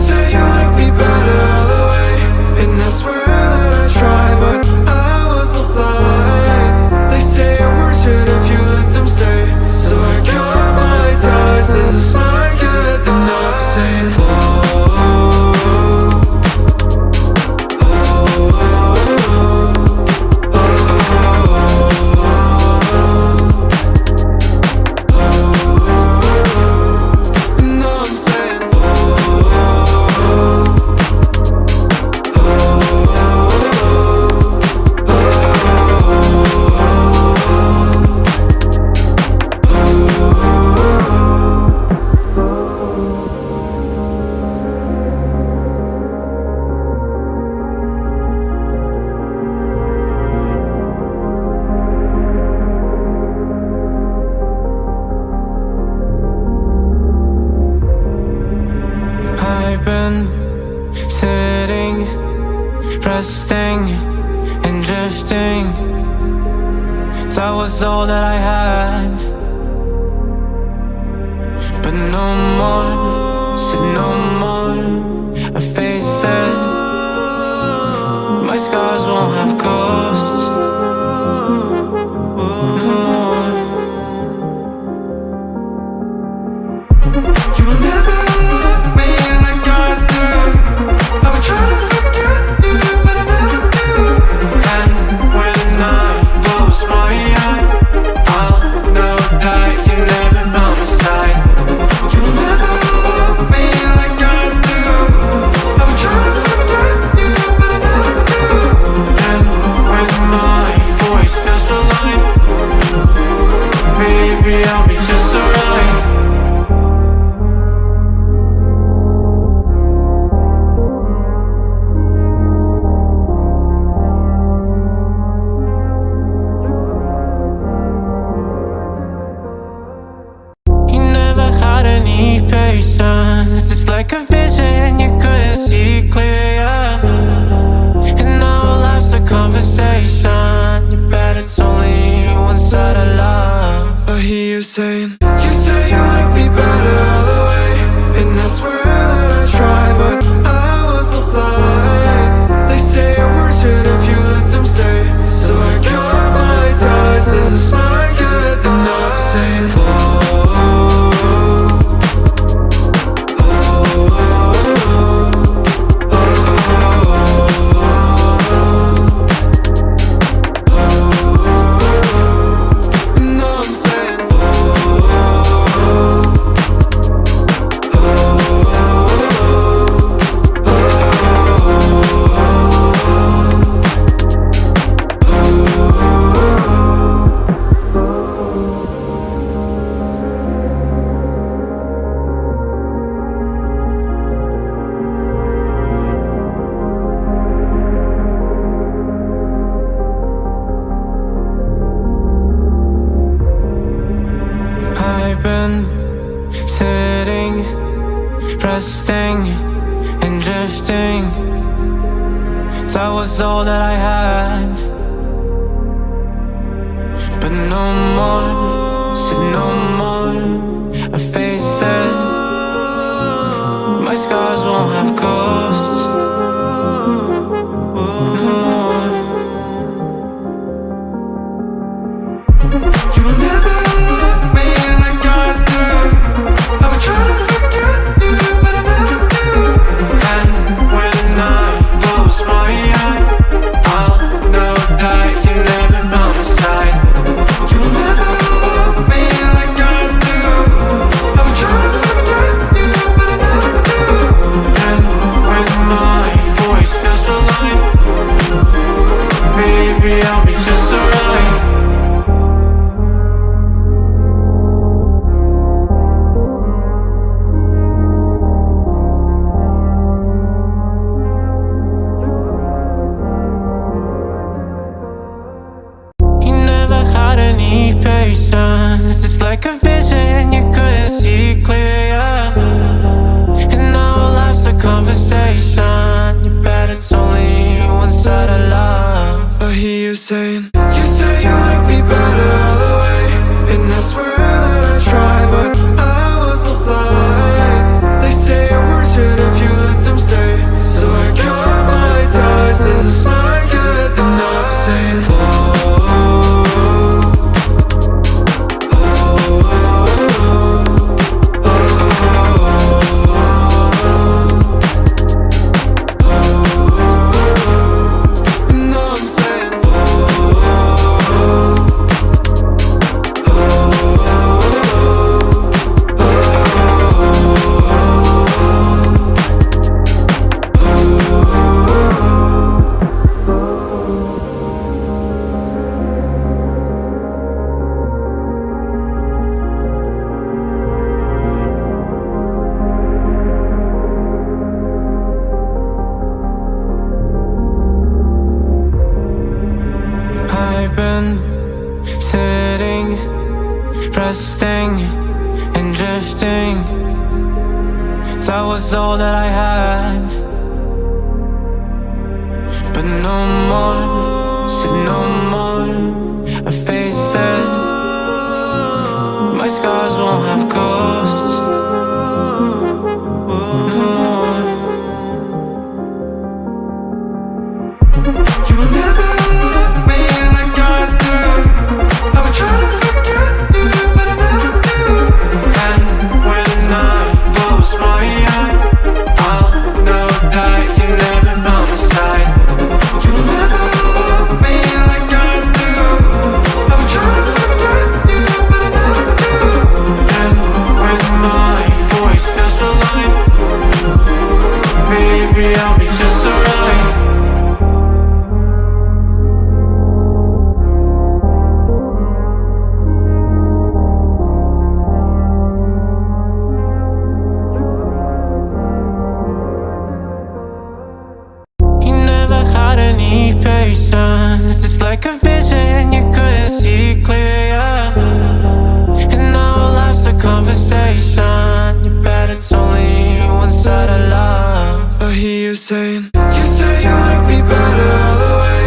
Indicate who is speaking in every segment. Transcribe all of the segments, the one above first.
Speaker 1: say you like me better all the way, and I swear that I try, but I was so blind. They say your words hurt if you let them stay, so I count my ties. This is my good, and I'm saying I've been sitting, resting and drifting. That was all that I had, but no more, said no more. I faced it. My scars won't have ghosts no more. You will never love me like I do. I would try to forget you, but I never do. And when I close my eyes, I'll know that you're never by my side. You will never love me like I do. I would try to forget you, but I never do. And when my voice feels so light, maybe I'll be just alright. It's like a vision you couldn't see clear, and now our life's a conversation. You bet it's only one side of love. I hear you saying, you say you like me better all the way, and I swear that I try, but I was so blind. They say your words hurt if you let them stay, so I count my ties. This is my good, and I'm saying I've been sitting, resting and drifting. That was all that I had, but no more, said no more. I faced it. My scars won't have ghosts no more. You will never love me like I do. I would try to forget you, but I never do. And when I close my eyes, I'll know that you're never by my side. You will never love me like I do. I would try to forget you, but I never do. And was all that I had. But no more, said no more. I faced it. My scars won't have ghosts. No more. You will never love me like I do. I would try to forget you, but I never do. And when I close my eyes, I'll know that you're never by my side. You will never love me like I do. I would try to forget you, but I never do. And when my voice feels so light, maybe I'll be just alright. It's like a vision you couldn't see clear, yeah. And now life's a conversation. You bet it's only one side of love. I hear you saying, you say you like me better all the way.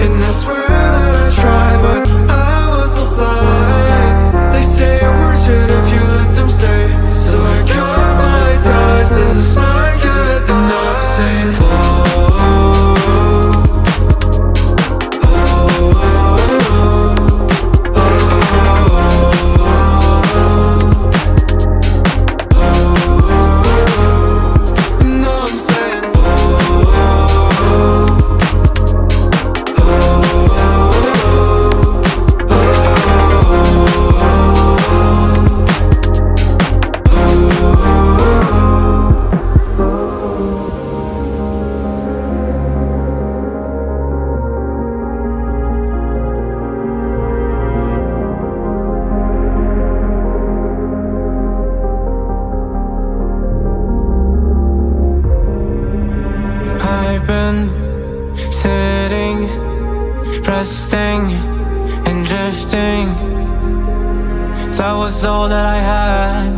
Speaker 1: And I swear that I try, but I was so blind. They say your words hurt if you let them stay. So I count my ties, this is my good. And I'm saying, I've been sitting, resting and drifting. That was all that I had.